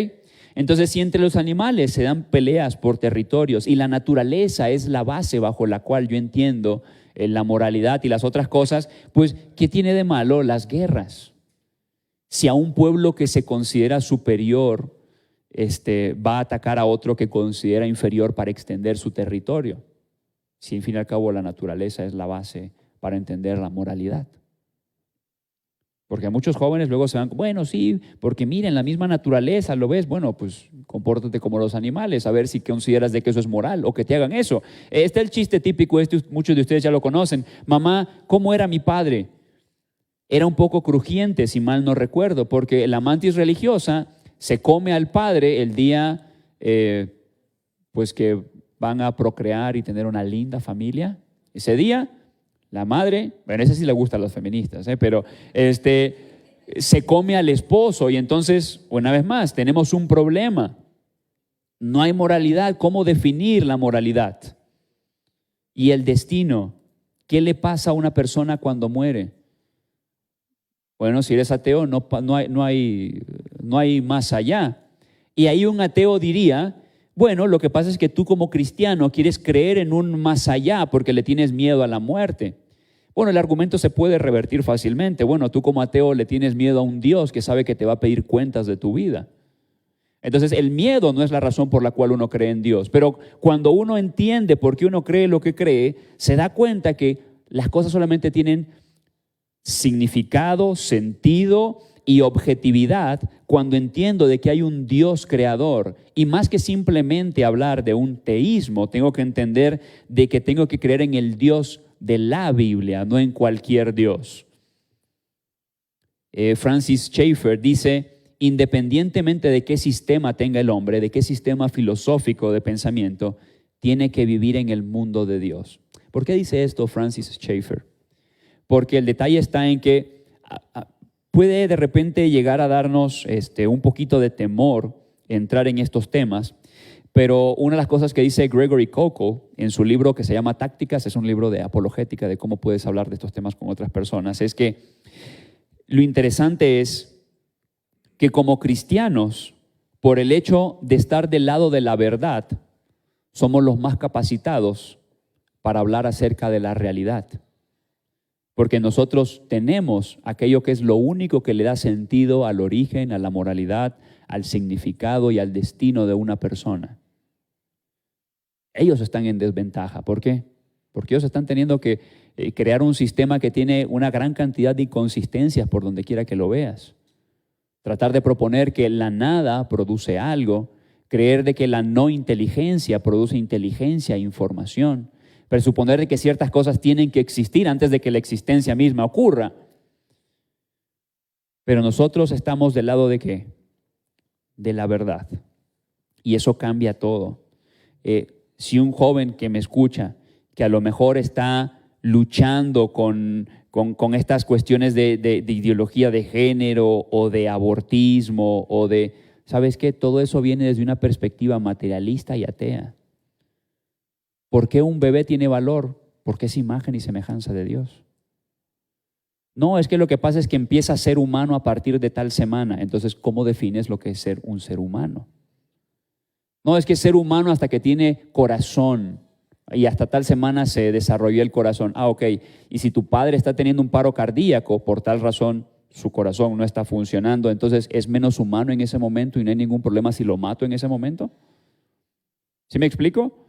Entonces, si entre los animales se dan peleas por territorios y la naturaleza es la base bajo la cual yo entiendo la moralidad y las otras cosas, pues, ¿qué tiene de malo las guerras? Si a un pueblo que se considera superior va a atacar a otro que considera inferior para extender su territorio. Si, en fin y al cabo, la naturaleza es la base para entender la moralidad. Porque muchos jóvenes luego se van, bueno, sí, porque miren, la misma naturaleza, ¿lo ves? Bueno, pues compórtate como los animales, a ver si consideras de que eso es moral o que te hagan eso. Este es el chiste típico, muchos de ustedes ya lo conocen. Mamá, ¿cómo era mi padre? Era un poco crujiente, si mal no recuerdo, porque la mantis religiosa se come al padre el día pues que van a procrear y tener una linda familia. Ese día la madre, bueno, ese sí le gusta a los feministas, pero se come al esposo y entonces, una vez más, tenemos un problema. No hay moralidad. ¿Cómo definir la moralidad? Y el destino. ¿Qué le pasa a una persona cuando muere? Bueno, si eres ateo, no hay más allá. Y ahí un ateo diría, bueno, lo que pasa es que tú como cristiano quieres creer en un más allá porque le tienes miedo a la muerte. Bueno, el argumento se puede revertir fácilmente. Bueno, tú como ateo le tienes miedo a un Dios que sabe que te va a pedir cuentas de tu vida. Entonces, el miedo no es la razón por la cual uno cree en Dios. Pero cuando uno entiende por qué uno cree lo que cree, se da cuenta que las cosas solamente tienen significado, sentido y objetividad cuando entiendo de que hay un Dios creador. Y más que simplemente hablar de un teísmo, tengo que entender de que tengo que creer en el Dios de la Biblia, no en cualquier Dios. Francis Schaeffer dice, independientemente de qué sistema tenga el hombre, de qué sistema filosófico de pensamiento, tiene que vivir en el mundo de Dios. ¿Por qué dice esto Francis Schaeffer? Porque el detalle está en que puede de repente llegar a darnos un poquito de temor entrar en estos temas, pero una de las cosas que dice Gregory Koukl en su libro que se llama Tácticas, es un libro de apologética, de cómo puedes hablar de estos temas con otras personas, es que lo interesante es que como cristianos, por el hecho de estar del lado de la verdad, somos los más capacitados para hablar acerca de la realidad. Porque nosotros tenemos aquello que es lo único que le da sentido al origen, a la moralidad, al significado y al destino de una persona. Ellos están en desventaja. ¿Por qué? Porque ellos están teniendo que crear un sistema que tiene una gran cantidad de inconsistencias por donde quiera que lo veas. Tratar de proponer que la nada produce algo, creer de que la no inteligencia produce inteligencia e información, presuponer de que ciertas cosas tienen que existir antes de que la existencia misma ocurra. Pero nosotros estamos del lado de ¿qué? De la verdad. Y eso cambia todo. Si un joven que me escucha, que a lo mejor está luchando con estas cuestiones de ideología de género o de abortismo o de, ¿sabes qué? Todo eso viene desde una perspectiva materialista y atea. ¿Por qué un bebé tiene valor? Porque es imagen y semejanza de Dios. No, es que lo que pasa es que empieza a ser humano a partir de tal semana. Entonces, ¿cómo defines lo que es ser un ser humano? No, es que es ser humano hasta que tiene corazón y hasta tal semana se desarrolló el corazón. Ah, ok. Y si tu padre está teniendo un paro cardíaco, por tal razón su corazón no está funcionando, entonces es menos humano en ese momento y no hay ningún problema si lo mato en ese momento. ¿Sí me explico?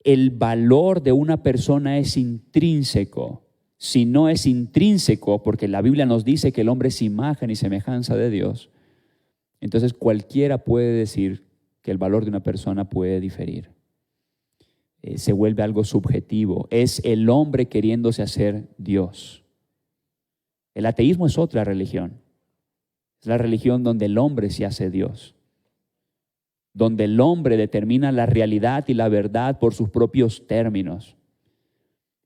El valor de una persona es intrínseco. Si no es intrínseco, porque la Biblia nos dice que el hombre es imagen y semejanza de Dios, entonces cualquiera puede decir que el valor de una persona puede diferir. Se vuelve algo subjetivo. Es el hombre queriéndose hacer Dios. El ateísmo es otra religión. Es la religión donde el hombre se hace Dios, donde el hombre determina la realidad y la verdad por sus propios términos.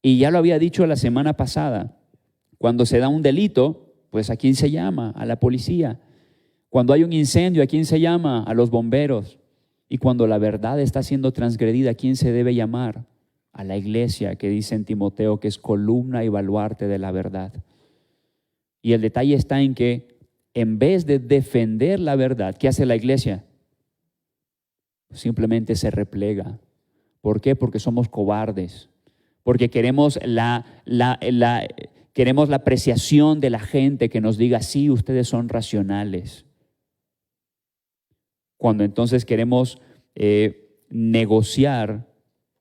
Y ya lo había dicho la semana pasada, cuando se da un delito, pues ¿a quién se llama? A la policía. Cuando hay un incendio, ¿a quién se llama? A los bomberos. Y cuando la verdad está siendo transgredida, ¿a quién se debe llamar? A la iglesia, que dice en Timoteo que es columna y baluarte de la verdad. Y el detalle está en que en vez de defender la verdad, ¿qué hace la iglesia? Simplemente se replega. ¿Por qué? Porque somos cobardes. Porque queremos queremos la apreciación de la gente que nos diga, sí, ustedes son racionales. Cuando entonces queremos negociar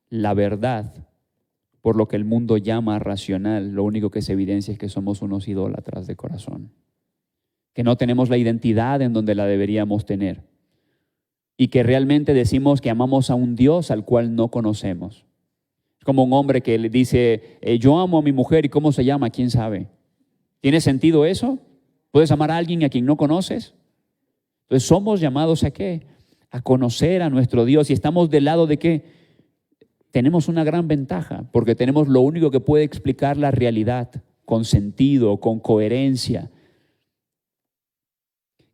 la verdad por lo que el mundo llama racional, lo único que se evidencia es que somos unos idólatras de corazón, que no tenemos la identidad en donde la deberíamos tener y que realmente decimos que amamos a un Dios al cual no conocemos. Es como un hombre que le dice, yo amo a mi mujer, ¿y cómo se llama? ¿Quién sabe? ¿Tiene sentido eso? ¿Puedes amar a alguien a quien no conoces? Entonces somos llamados ¿a qué? A conocer a nuestro Dios. ¿Y estamos del lado de qué? Tenemos una gran ventaja, porque tenemos lo único que puede explicar la realidad, con sentido, con coherencia.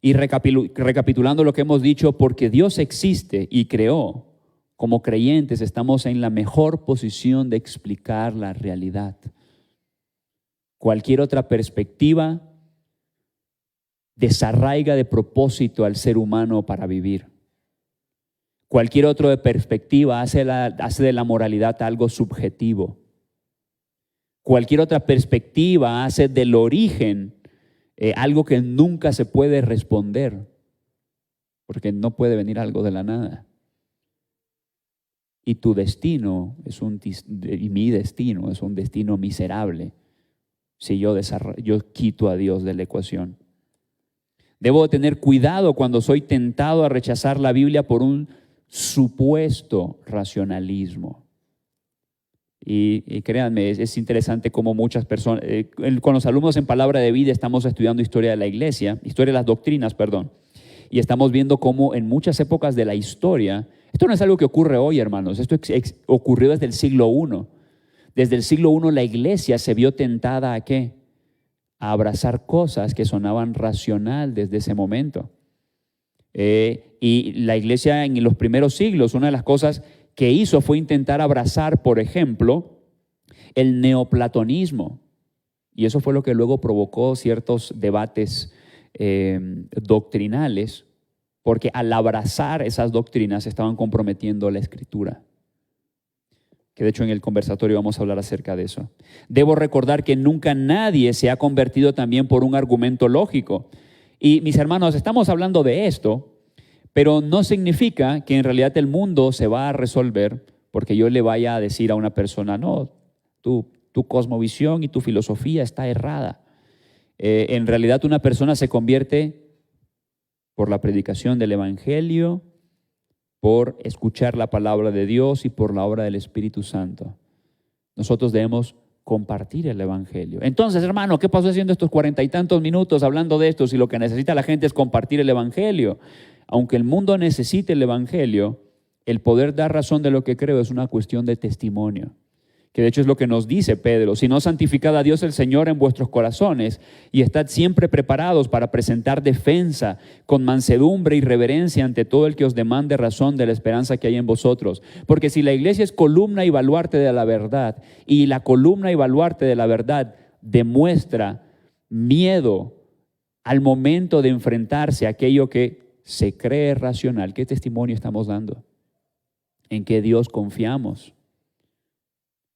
Y recapitulando lo que hemos dicho, porque Dios existe y creó, como creyentes estamos en la mejor posición de explicar la realidad. Cualquier otra perspectiva desarraiga de propósito al ser humano para vivir. Cualquier otra perspectiva hace de la moralidad algo subjetivo. Cualquier otra perspectiva hace del origen algo que nunca se puede responder, porque no puede venir algo de la nada. Y tu destino y mi destino es un destino miserable si yo quito a Dios de la ecuación. Debo tener cuidado cuando soy tentado a rechazar la Biblia por un supuesto racionalismo. Y créanme, es interesante cómo muchas personas, con los alumnos en Palabra de Vida estamos estudiando historia de la iglesia, historia de las doctrinas, perdón, y estamos viendo cómo en muchas épocas de la historia, esto no es algo que ocurre hoy, hermanos, esto ocurrió desde el siglo I. Desde el siglo I la iglesia se vio tentada ¿a qué? A abrazar cosas que sonaban racional desde ese momento. Y la iglesia en los primeros siglos, una de las cosas que hizo fue intentar abrazar, por ejemplo, el neoplatonismo. Y eso fue lo que luego provocó ciertos debates doctrinales, porque al abrazar esas doctrinas estaban comprometiendo la Escritura. Que de hecho en el conversatorio vamos a hablar acerca de eso. Debo recordar que nunca nadie se ha convertido también por un argumento lógico. Y mis hermanos, estamos hablando de esto, pero no significa que en realidad el mundo se va a resolver porque yo le vaya a decir a una persona, no, tu cosmovisión y tu filosofía está errada. En realidad una persona se convierte por la predicación del Evangelio, por escuchar la palabra de Dios y por la obra del Espíritu Santo. Nosotros debemos compartir el Evangelio. Entonces, hermano, ¿qué pasó haciendo estos 40 y tantos minutos hablando de esto si lo que necesita la gente es compartir el Evangelio? Aunque el mundo necesite el Evangelio, el poder dar razón de lo que creo es una cuestión de testimonio. Que de hecho es lo que nos dice Pedro, si no santificad a Dios el Señor en vuestros corazones y estad siempre preparados para presentar defensa con mansedumbre y reverencia ante todo el que os demande razón de la esperanza que hay en vosotros. Porque si la iglesia es columna y baluarte de la verdad, y la columna y baluarte de la verdad demuestra miedo al momento de enfrentarse a aquello que se cree racional, ¿qué testimonio estamos dando? ¿En qué Dios confiamos?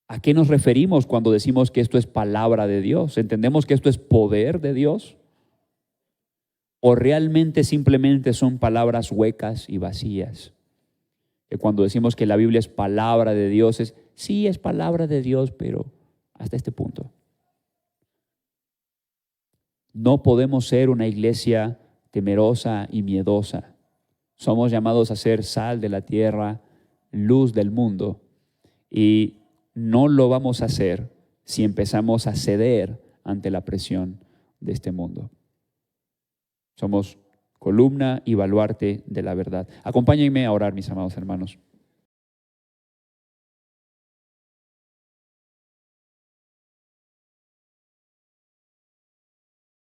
¿A qué nos referimos cuando decimos que esto es palabra de Dios? ¿Entendemos que esto es poder de Dios? ¿O realmente simplemente son palabras huecas y vacías? Que cuando decimos que la Biblia es palabra de Dios, sí es palabra de Dios, pero hasta este punto. No podemos ser una iglesia temerosa y miedosa. Somos llamados a ser sal de la tierra, luz del mundo, y no lo vamos a hacer si empezamos a ceder ante la presión de este mundo. Somos columna y baluarte de la verdad. Acompáñenme a orar, mis amados hermanos.